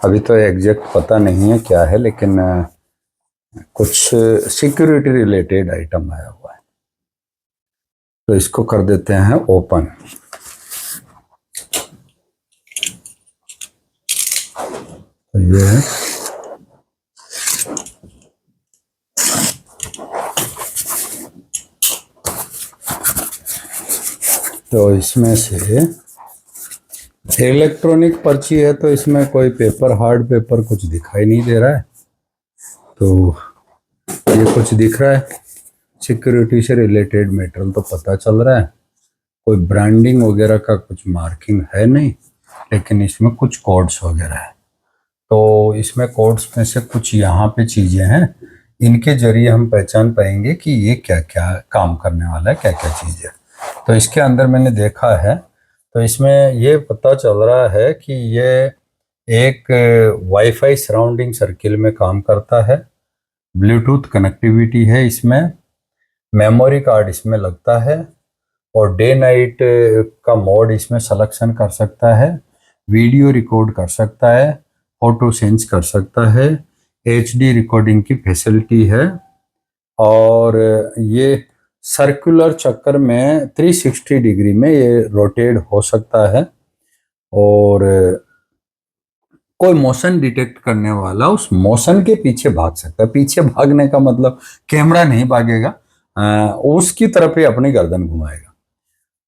अभी तो एग्जैक्ट पता नहीं है क्या है, लेकिन कुछ सिक्योरिटी रिलेटेड आइटम आया हुआ है, तो इसको कर देते हैं ओपन। तो ये है, तो इसमें से इलेक्ट्रॉनिक पर्ची है, तो इसमें कोई पेपर, हार्ड पेपर कुछ दिखाई नहीं दे रहा है। तो ये कुछ दिख रहा है, सिक्योरिटी से रिलेटेड मैटर तो पता चल रहा है, कोई ब्रांडिंग वगैरह का कुछ मार्किंग है नहीं, लेकिन इसमें कुछ कोड्स वगैरह है। तो इसमें कोड्स में से कुछ यहाँ पे चीज़ें हैं, इनके जरिए हम पहचान पाएंगे कि ये क्या क्या काम करने वाला है, क्या क्या चीज़ है। तो इसके अंदर मैंने देखा है, तो इसमें ये पता चल रहा है कि ये एक वाईफाई सराउंडिंग सर्किल में काम करता है, ब्लूटूथ कनेक्टिविटी है इसमें, मेमोरी कार्ड इसमें लगता है, और डे नाइट का मोड इसमें सिलेक्शन कर सकता है, वीडियो रिकॉर्ड कर सकता है, फोटो सेंस कर सकता है, HD रिकॉर्डिंग की फैसिलिटी है, और ये सर्कुलर चक्कर में 360 डिग्री में ये रोटेट हो सकता है, और कोई मोशन डिटेक्ट करने वाला उस मोशन के पीछे भाग सकता है। पीछे भागने का मतलब कैमरा नहीं भागेगा, उसकी तरफ ही अपनी गर्दन घुमाएगा।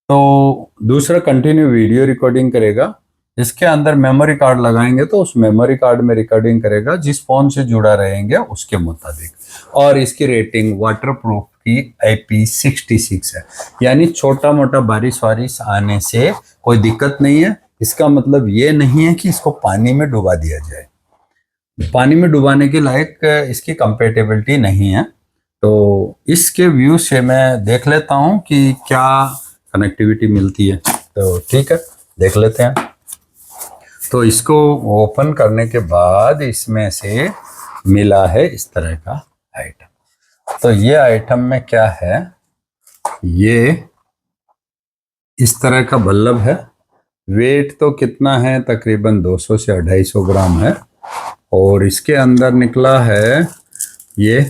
तो दूसरा कंटिन्यू वीडियो रिकॉर्डिंग करेगा, इसके अंदर मेमोरी कार्ड लगाएंगे तो उस मेमोरी कार्ड में रिकॉर्डिंग करेगा, जिस फोन से जुड़ा रहेंगे उसके मुताबिक। और इसकी रेटिंग वाटरप्रूफ की IP66 है, यानी छोटा मोटा बारिश वारिश आने से कोई दिक्कत नहीं है। इसका मतलब ये नहीं है कि इसको पानी में डुबा दिया जाए, पानी में डुबाने के लायक इसकी कंपेटेबिलिटी नहीं है। तो इसके व्यू से मैं देख लेता हूँ कि क्या कनेक्टिविटी मिलती है। तो ठीक है, देख लेते हैं। तो इसको ओपन करने के बाद इसमें से मिला है इस तरह का आइटम। तो ये आइटम में क्या है, ये इस तरह का बल्ब है। वेट तो कितना है, तकरीबन 200 से 250 ग्राम है। और इसके अंदर निकला है ये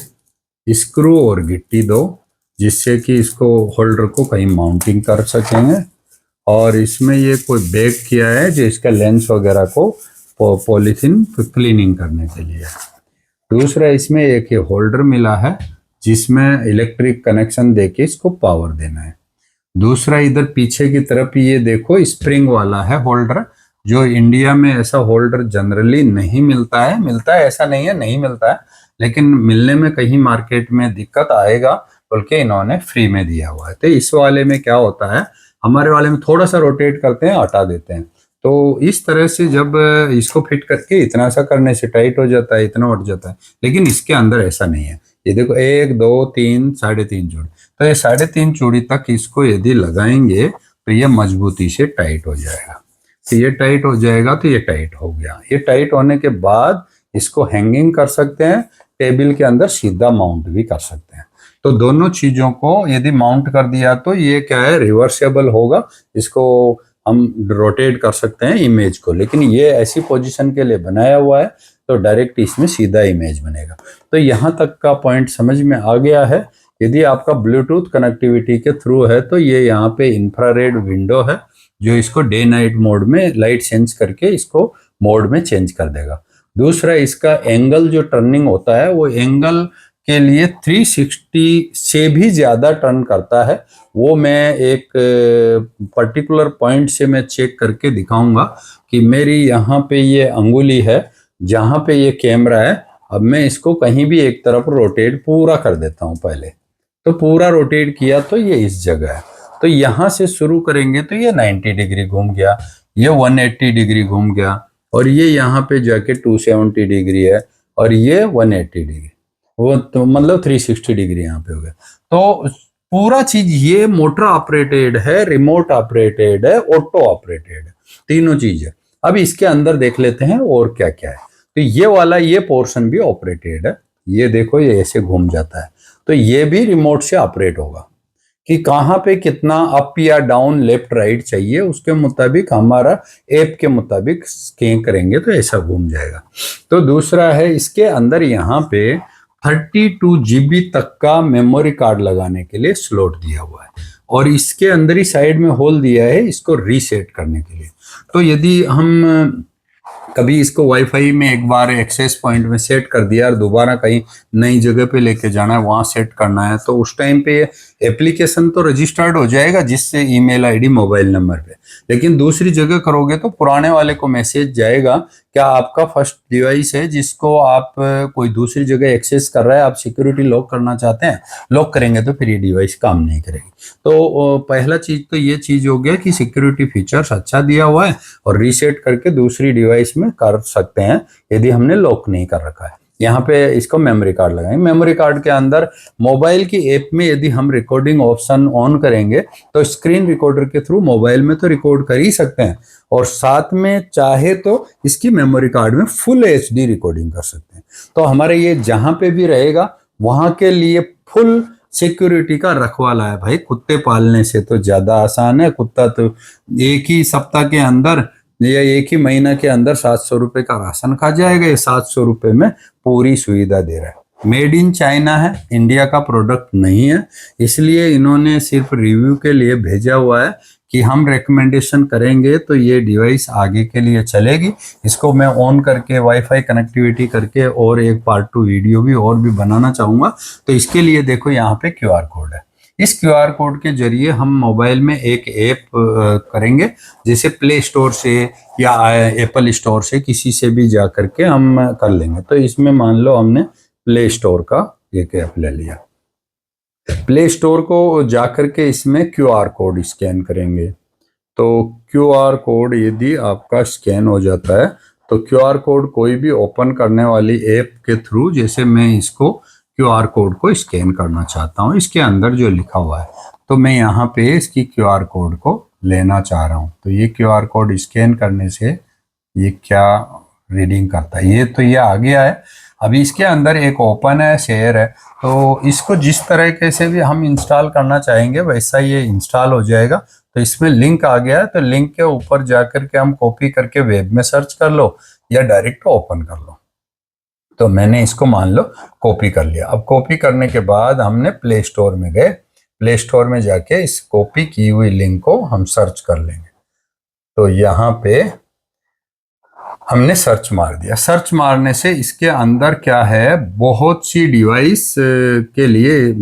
स्क्रू और गिट्टी दो, जिससे कि इसको होल्डर को कहीं माउंटिंग कर सकेंगे। और इसमें ये कोई बैग किया है जो इसका लेंस वगैरह को पॉलीथीन क्लीनिंग करने के लिए। दूसरा, इसमें एक ये होल्डर मिला है जिसमें इलेक्ट्रिक कनेक्शन देके इसको पावर देना है। दूसरा, इधर पीछे की तरफ ये देखो स्प्रिंग वाला है होल्डर, जो इंडिया में ऐसा होल्डर जनरली नहीं मिलता है। मिलता है ऐसा नहीं है, नहीं मिलता है, लेकिन मिलने में कहीं मार्केट में दिक्कत आएगा बल्कि इन्होंने फ्री में दिया हुआ है। तो इस वाले में क्या होता है, हमारे वाले में थोड़ा सा रोटेट करते हैं, हटा देते हैं। तो इस तरह से जब इसको फिट करके इतना सा करने से टाइट हो जाता है, इतना उठ जाता है। लेकिन इसके अंदर ऐसा नहीं है। ये देखो 1 2 3 3.5 जोड़ी, तो ये 3.5 जोड़ी तक इसको यदि लगाएंगे तो ये मजबूती से टाइट हो जाएगा। तो ये टाइट हो जाएगा, तो ये टाइट हो गया। ये टाइट होने के बाद इसको हैंगिंग कर सकते हैं, टेबल के अंदर सीधा माउंट भी कर सकते हैं। तो दोनों चीजों को यदि माउंट कर दिया तो ये क्या है, रिवर्सेबल होगा। इसको हम रोटेट कर सकते हैं इमेज को, लेकिन ये ऐसी पोजीशन के लिए बनाया हुआ है तो डायरेक्ट इसमें सीधा इमेज बनेगा। तो यहाँ तक का पॉइंट समझ में आ गया है। यदि आपका ब्लूटूथ कनेक्टिविटी के थ्रू है तो ये यहाँ पे इंफ्रारेड विंडो है जो इसको डे नाइट मोड में लाइट सेंस करके इसको मोड में चेंज कर देगा। दूसरा, इसका एंगल जो टर्निंग होता है वो एंगल के लिए 360 से भी ज्यादा टर्न करता है। वो मैं एक पर्टिकुलर पॉइंट से मैं चेक करके दिखाऊंगा कि मेरी यहाँ पे ये अंगुली है जहाँ पे ये कैमरा है। अब मैं इसको कहीं भी एक तरफ रोटेट पूरा कर देता हूँ पहले। तो पूरा रोटेट किया तो ये इस जगह है। तो यहाँ से शुरू करेंगे तो ये 90 डिग्री घूम गया, ये 180 डिग्री घूम गया, और ये यहाँ पे जाके 270 डिग्री है, और ये 180 डिग्री, वो तो मतलब 360 डिग्री यहाँ पे हो गया। तो पूरा चीज ये मोटर ऑपरेटेड है, रिमोट ऑपरेटेड है, ऑटो ऑपरेटेड है, तीनों चीज है। अब इसके अंदर देख लेते हैं और क्या क्या है। तो ये वाला ये पोर्शन भी ऑपरेटेड है, ये देखो ये ऐसे घूम जाता है, तो ये भी रिमोट से ऑपरेट होगा। कि कहाँ पे कितना अप या डाउन लेफ्ट राइट चाहिए, उसके मुताबिक हमारा ऐप के मुताबिक स्कैन करेंगे तो ऐसा घूम जाएगा। तो दूसरा है, इसके अंदर यहाँ पे 32 GB तक का मेमोरी कार्ड लगाने के लिए स्लॉट दिया हुआ है, और इसके अंदर ही साइड में होल दिया है इसको रीसेट करने के लिए। तो यदि हम कभी इसको वाईफाई में एक बार एक्सेस पॉइंट में सेट कर दिया और दोबारा कहीं नई जगह पे लेके जाना है, वहां सेट करना है, तो उस टाइम पे एप्लीकेशन तो रजिस्टर्ड हो जाएगा जिससे ईमेल आईडी मोबाइल नंबर पे, लेकिन दूसरी जगह करोगे तो पुराने वाले को मैसेज जाएगा, क्या आपका फर्स्ट डिवाइस है जिसको आप कोई दूसरी जगह एक्सेस कर रहा है, आप सिक्योरिटी लॉक करना चाहते हैं, लॉक करेंगे तो फिर ये डिवाइस काम नहीं करेगी। तो पहला चीज तो ये चीज हो गया कि सिक्योरिटी फीचर्स अच्छा दिया हुआ है, और रीसेट करके दूसरी डिवाइस में कर सकते हैं यदि हमने लॉक नहीं कर रखा है। यहाँ पे इसको मेमोरी कार्ड लगाएंगे, मेमोरी कार्ड के अंदर मोबाइल की ऐप में यदि हम रिकॉर्डिंग ऑप्शन ऑन करेंगे तो स्क्रीन रिकॉर्डर के थ्रू मोबाइल में तो रिकॉर्ड कर ही सकते हैं, और साथ में चाहे तो इसकी मेमोरी कार्ड में फुल HD रिकॉर्डिंग कर सकते हैं। तो हमारे ये जहां पे भी रहेगा वहां के लिए फुल सिक्योरिटी का रखवाला है भाई। कुत्ते पालने से तो ज्यादा आसान है, कुत्ता तो एक ही सप्ताह के अंदर या एक ही महीना के अंदर 700 रुपए का राशन खा जाएगा। ये 700 रुपए में पूरी सुविधा दे रहा है। मेड इन चाइना है, इंडिया का प्रोडक्ट नहीं है, इसलिए इन्होंने सिर्फ रिव्यू के लिए भेजा हुआ है कि हम रिकमेंडेशन करेंगे तो ये डिवाइस आगे के लिए चलेगी। इसको मैं ऑन करके वाईफाई कनेक्टिविटी करके और एक पार्ट 2 वीडियो भी और भी बनाना चाहूँगा। तो इसके लिए देखो यहाँ पे QR कोड है, इस QR कोड के जरिए हम मोबाइल में एक ऐप करेंगे, जैसे प्ले स्टोर से या एप्पल स्टोर से किसी से भी जा करके हम कर लेंगे। तो इसमें मान लो हमने प्ले स्टोर का एक ऐप ले लिया, प्ले स्टोर को जा करके इसमें QR कोड स्कैन करेंगे। तो QR कोड यदि आपका स्कैन हो जाता है तो QR कोड कोई भी ओपन करने वाली ऐप के थ्रू, जैसे मैं इसको QR कोड को स्कैन करना चाहता हूँ, इसके अंदर जो लिखा हुआ है, तो मैं यहाँ पे इसकी QR कोड को लेना चाह रहा हूँ। तो ये QR कोड स्कैन करने से ये क्या रीडिंग करता है, ये तो ये आ गया है। अभी इसके अंदर एक ओपन है, शेयर है, तो इसको जिस तरीके से भी हम इंस्टॉल करना चाहेंगे वैसा ये इंस्टॉल हो जाएगा। तो इसमें लिंक आ गया है, तो लिंक के ऊपर जाकर के हम कॉपी करके वेब में सर्च कर लो या डायरेक्ट ओपन कर लो। तो मैंने इसको मान लो कॉपी कर लिया। अब कॉपी करने के बाद हमने प्ले स्टोर में गए, प्ले स्टोर में जाके इस कॉपी की हुई लिंक को हम सर्च कर लेंगे। तो यहाँ पे हमने सर्च मार दिया, सर्च मारने से इसके अंदर क्या है, बहुत सी डिवाइस के लिए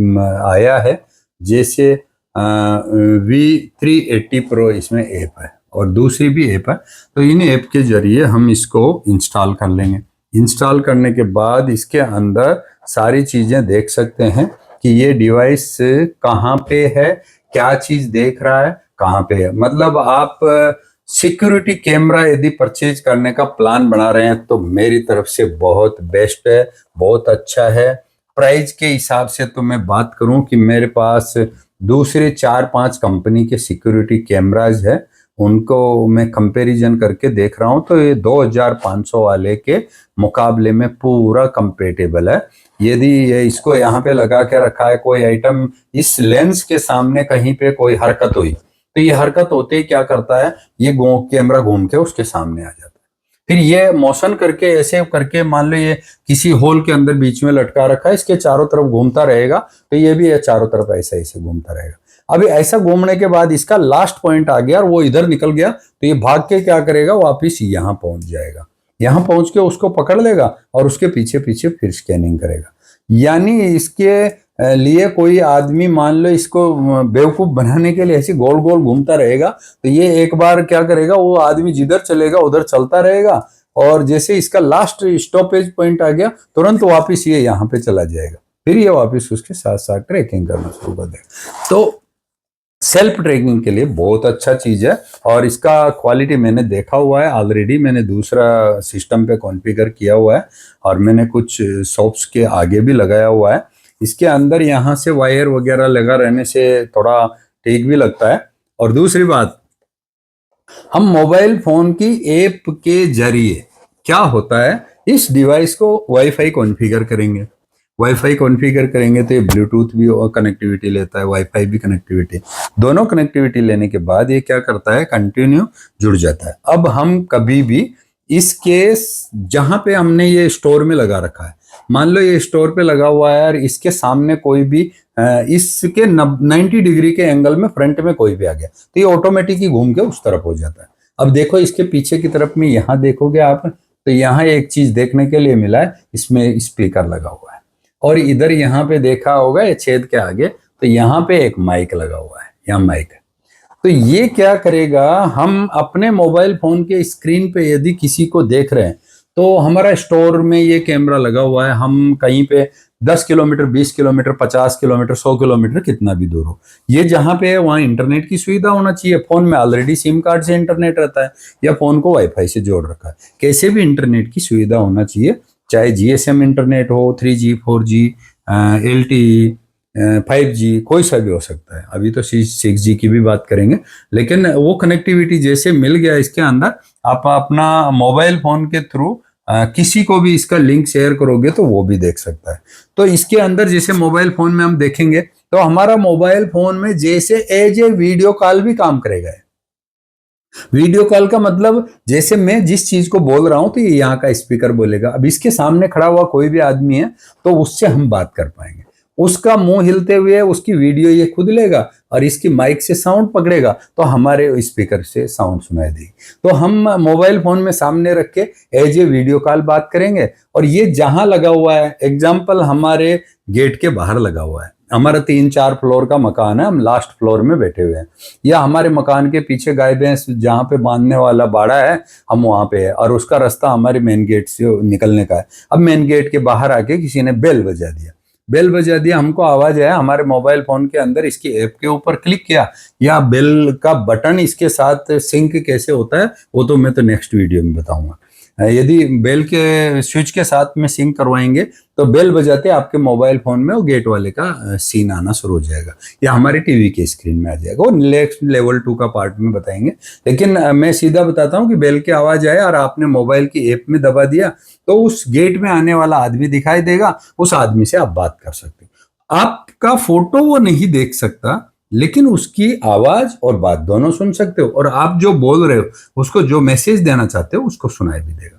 आया है, जैसे V380 Pro इसमें ऐप है और दूसरी भी ऐप है। तो इन ऐप के जरिए हम इसको इंस्टॉल कर लेंगे। इंस्टॉल करने के बाद इसके अंदर सारी चीजें देख सकते हैं कि ये डिवाइस कहाँ पे है, क्या चीज देख रहा है, कहाँ पे है। मतलब आप सिक्योरिटी कैमरा यदि परचेज करने का प्लान बना रहे हैं तो मेरी तरफ से बहुत बेस्ट है, बहुत अच्छा है। प्राइस के हिसाब से तो मैं बात करूं कि मेरे पास दूसरे 4-5 कंपनी के सिक्योरिटी कैमराज है, उनको मैं कंपैरिजन करके देख रहा हूं, तो ये 2500 वाले के मुकाबले में पूरा कंपेटेबल है। यदि ये इसको यहाँ पे लगा के रखा है, कोई आइटम इस लेंस के सामने कहीं पे कोई हरकत हुई तो ये हरकत होते ही क्या करता है, ये कैमरा घूम के उसके सामने आ जाता है। फिर ये मोशन करके ऐसे करके, मान लो ये किसी होल के अंदर बीच में लटका रखा है, इसके चारों तरफ घूमता रहेगा, तो ये भी चारों तरफ ऐसे ऐसे घूमता रहेगा। अभी ऐसा घूमने के बाद इसका लास्ट पॉइंट आ गया और वो इधर निकल गया, तो ये भाग के क्या करेगा, वापिस यहाँ पहुंच जाएगा, यहाँ पहुंच के उसको पकड़ लेगा और उसके पीछे पीछे फिर स्कैनिंग करेगा। यानी इसके लिए कोई आदमी मान लो इसको बेवकूफ बनाने के लिए ऐसे गोल गोल घूमता रहेगा, तो ये एक बार क्या करेगा, वो आदमी जिधर चलेगा उधर चलता रहेगा, और जैसे इसका लास्ट स्टॉपेज पॉइंट आ गया तुरंत वापस ये यहाँ पे चला जाएगा, फिर ये वापस उसके साथ साथ ट्रैकिंग करना शुरू कर देगा। तो सेल्फ ट्रैकिंग के लिए बहुत अच्छा चीज है, और इसका क्वालिटी मैंने देखा हुआ है ऑलरेडी, मैंने दूसरा सिस्टम पे कॉन्फ़िगर किया हुआ है और मैंने कुछ शॉप्स के आगे भी लगाया हुआ है। इसके अंदर यहाँ से वायर वगैरह लगा रहने से थोड़ा ठीक भी लगता है। और दूसरी बात, हम मोबाइल फोन की ऐप के जरिए क्या होता है, इस डिवाइस को वाईफाई कॉन्फ़िगर करेंगे, वाईफाई कॉन्फ़िगर करेंगे तो ये ब्लूटूथ भी कनेक्टिविटी लेता है, वाईफाई भी कनेक्टिविटी, दोनों कनेक्टिविटी लेने के बाद ये क्या करता है, कंटिन्यू जुड़ जाता है। अब हम कभी भी इसके जहां पे हमने ये स्टोर में लगा रखा है, मान लो ये स्टोर पे लगा हुआ है और इसके सामने कोई भी इसके 90 डिग्री के एंगल में फ्रंट में कोई भी आ गया तो ये ऑटोमेटिक ही घूम के उस तरफ हो जाता है। अब देखो इसके पीछे की तरफ में यहाँ देखोगे आप तो यहाँ एक चीज देखने के लिए मिला है, इसमें स्पीकर लगा हुआ है और इधर यहाँ पे देखा होगा ये छेद के आगे तो यहाँ पे एक माइक लगा हुआ है, यहाँ माइक है। तो ये क्या करेगा, हम अपने मोबाइल फोन के स्क्रीन पे यदि किसी को देख रहे हैं तो हमारा स्टोर में ये कैमरा लगा हुआ है, हम कहीं पे 10 किलोमीटर, 20 किलोमीटर, 50 किलोमीटर, 100 किलोमीटर कितना भी दूर हो, ये जहां पे है वहां इंटरनेट की सुविधा होना चाहिए। फोन में ऑलरेडी सिम कार्ड से इंटरनेट रहता है या फोन को वाईफाई से जोड़ रखा है, कैसे भी इंटरनेट की सुविधा होना चाहिए, चाहे जीएसएम इंटरनेट हो, 3G 4G LTE 5G कोई सा भी हो सकता है। अभी तो 6G की भी बात करेंगे, लेकिन वो कनेक्टिविटी जैसे मिल गया इसके अंदर, आप अपना मोबाइल फोन के थ्रू किसी को भी इसका लिंक शेयर करोगे तो वो भी देख सकता है। तो इसके अंदर जैसे मोबाइल फोन में हम देखेंगे तो हमारा मोबाइल फोन में जैसे एज ए वीडियो कॉल भी काम करेगा। वीडियो कॉल का मतलब जैसे मैं जिस चीज को बोल रहा हूं तो ये यहाँ का स्पीकर बोलेगा, अब इसके सामने खड़ा हुआ कोई भी आदमी है तो उससे हम बात कर पाएंगे, उसका मुंह हिलते हुए उसकी वीडियो ये खुद लेगा और इसकी माइक से साउंड पकड़ेगा तो हमारे स्पीकर से साउंड सुनाई देगी। तो हम मोबाइल फोन में सामने रख के एज ए वीडियो कॉल बात करेंगे। और ये जहां लगा हुआ है, एग्जाम्पल हमारे गेट के बाहर लगा हुआ है, हमारा 3-4 फ्लोर का मकान है, हम लास्ट फ्लोर में बैठे हुए हैं, या हमारे मकान के पीछे गाय भैंस जहाँ पे बांधने वाला बाड़ा है हम वहां पे है और उसका रास्ता हमारे मेन गेट से निकलने का है। अब मेन गेट के बाहर आके किसी ने बेल बजा दिया, बेल बजा दिया, हमको आवाज आया, हमारे मोबाइल फोन के अंदर इसकी ऐप के ऊपर क्लिक किया, या बेल का बटन इसके साथ सिंक कैसे होता है वो तो मैं तो नेक्स्ट वीडियो में बताऊंगा। यदि बेल के स्विच के साथ में सिंक करवाएंगे तो बेल बजाते आपके मोबाइल फोन में वो गेट वाले का सीन आना शुरू हो जाएगा या हमारे टीवी के स्क्रीन में आ जाएगा। वो नेक्स्ट लेवल 2 का पार्ट में बताएंगे, लेकिन मैं सीधा बताता हूँ कि बेल की आवाज आए और आपने मोबाइल की ऐप में दबा दिया तो उस गेट में आने वाला आदमी दिखाई देगा, उस आदमी से आप बात कर सकते हो। आपका फोटो वो नहीं देख सकता लेकिन उसकी आवाज और बात दोनों सुन सकते हो, और आप जो बोल रहे हो उसको जो मैसेज देना चाहते हो उसको सुनाई भी देगा।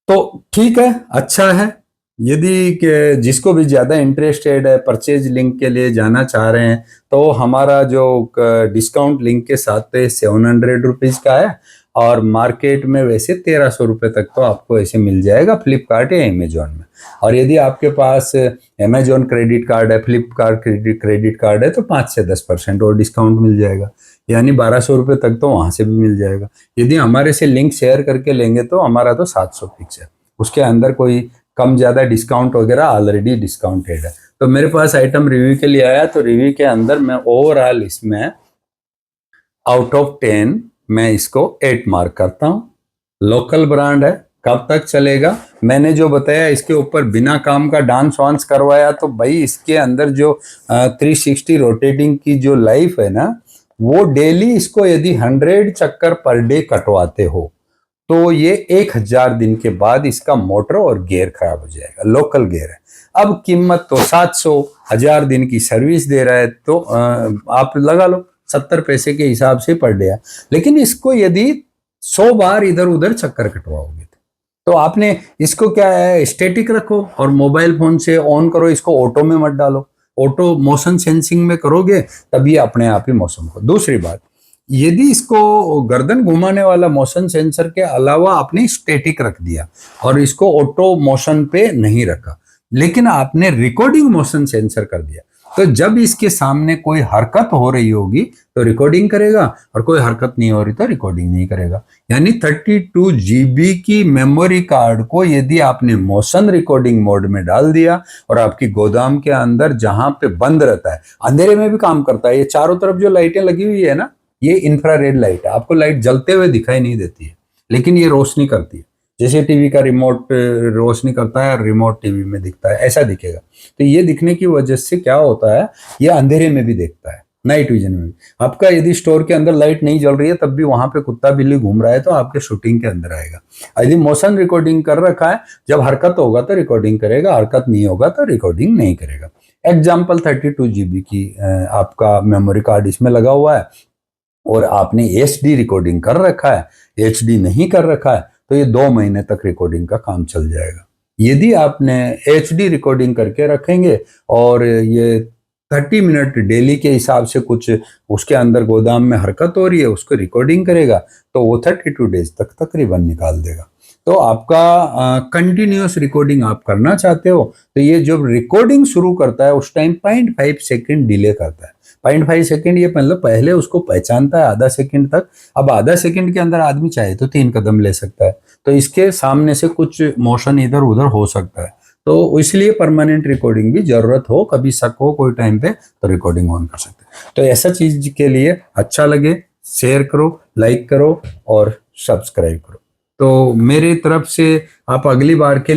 तो ठीक है, अच्छा है। यदि जिसको भी ज्यादा इंटरेस्टेड है, परचेज लिंक के लिए जाना चाह रहे हैं तो हमारा जो डिस्काउंट लिंक के साथ 700 रुपीज का है और मार्केट में वैसे 1300 रुपये तक तो आपको ऐसे मिल जाएगा फ्लिपकार्ट या अमेजोन में। और यदि आपके पास अमेजोन क्रेडिट कार्ड है, फ्लिपकार्ट क्रेडिट कार्ड है तो 5 से 10% और डिस्काउंट मिल जाएगा, यानी 1200 रुपये तक तो वहां से भी मिल जाएगा। यदि हमारे से लिंक शेयर करके लेंगे तो हमारा तो 700 फिक्स है, उसके अंदर कोई कम ज्यादा डिस्काउंट वगैरह ऑलरेडी डिस्काउंटेड है। तो मेरे पास आइटम रिव्यू के लिए आया तो रिव्यू के अंदर मैं ओवरऑल इसमें आउट ऑफ 10 मैं इसको 8 मार्क करता हूं। लोकल ब्रांड है, कब तक चलेगा, मैंने जो बताया इसके ऊपर बिना काम का डांस वांस करवाया तो भाई इसके अंदर जो 360 रोटेटिंग की जो लाइफ है ना, वो डेली इसको यदि 100 चक्कर पर डे कटवाते हो तो ये 1000 दिन के बाद इसका मोटर और गियर खराब हो जाएगा। लोकल गियर है, अब कीमत तो 700, 1000 दिन की सर्विस दे रहा है तो आप लगा लो 70 पैसे के हिसाब से पर डे है। लेकिन इसको यदि 100 बार इधर उधर चक्कर कटवाओगे तो आपने इसको क्या है, स्टैटिक रखो और मोबाइल फोन से ऑन करो, इसको ऑटो में मत डालो, ऑटो मोशन सेंसिंग में करोगे तभी अपने आप ही मौसम को। दूसरी बात, यदि इसको गर्दन घुमाने वाला मोशन सेंसर के अलावा आपने स्टैटिक रख दिया और इसको ऑटो मोशन पे नहीं रखा, लेकिन आपने रिकॉर्डिंग मोशन सेंसर कर दिया, तो जब इसके सामने कोई हरकत हो रही होगी तो रिकॉर्डिंग करेगा और कोई हरकत नहीं हो रही तो रिकॉर्डिंग नहीं करेगा। यानी 32 GB की मेमोरी कार्ड को यदि आपने मोशन रिकॉर्डिंग मोड में डाल दिया और आपकी गोदाम के अंदर जहां पे बंद रहता है, अंधेरे में भी काम करता है। ये चारों तरफ जो लाइटें लगी हुई है ना, ये इंफ्रारेड लाइट है, आपको लाइट जलते हुए दिखाई नहीं देती है लेकिन ये रोशनी करती है, जैसे टीवी का रिमोट रोशनी करता है और रिमोट टीवी में दिखता है ऐसा दिखेगा। तो ये दिखने की वजह से क्या होता है, ये अंधेरे में भी देखता है, नाइट विजन में भी। आपका यदि स्टोर के अंदर लाइट नहीं जल रही है तब भी वहां पे कुत्ता बिल्ली घूम रहा है तो आपके शूटिंग के अंदर आएगा। यदि मोशन रिकॉर्डिंग कर रखा है, जब हरकत होगा तो रिकॉर्डिंग करेगा, हरकत नहीं होगा तो रिकॉर्डिंग नहीं करेगा। एग्जाम्पल 32 GB की आपका मेमोरी कार्ड इसमें लगा हुआ है और आपने HD रिकॉर्डिंग कर रखा है, HD नहीं कर रखा है, तो ये 2 महीने तक रिकॉर्डिंग का काम चल जाएगा। यदि आपने HD रिकॉर्डिंग करके रखेंगे और ये 30 मिनट डेली के हिसाब से कुछ उसके अंदर गोदाम में हरकत हो रही है, उसको रिकॉर्डिंग करेगा तो वो 32 डेज तक तकरीबन निकाल देगा। तो आपका कंटिन्यूअस रिकॉर्डिंग आप करना चाहते हो तो ये जब रिकॉर्डिंग शुरू करता है उस टाइम 0.5 सेकेंड डिले करता है। 0.5 सेकेंड ये मतलब पहले उसको पहचानता है आधा सेकेंड तक। अब आधा सेकेंड के अंदर आदमी चाहे तो 3 कदम ले सकता है, तो इसके सामने से कुछ मोशन इधर उधर हो सकता है। तो इसलिए परमानेंट रिकॉर्डिंग भी जरूरत हो, कभी शक हो कोई टाइम पे तो रिकॉर्डिंग ऑन कर सकते हैं। तो ऐसा चीज के लिए अच्छा लगे शेयर करो, लाइक करो और सब्सक्राइब करो। तो मेरी तरफ से आप अगली बार के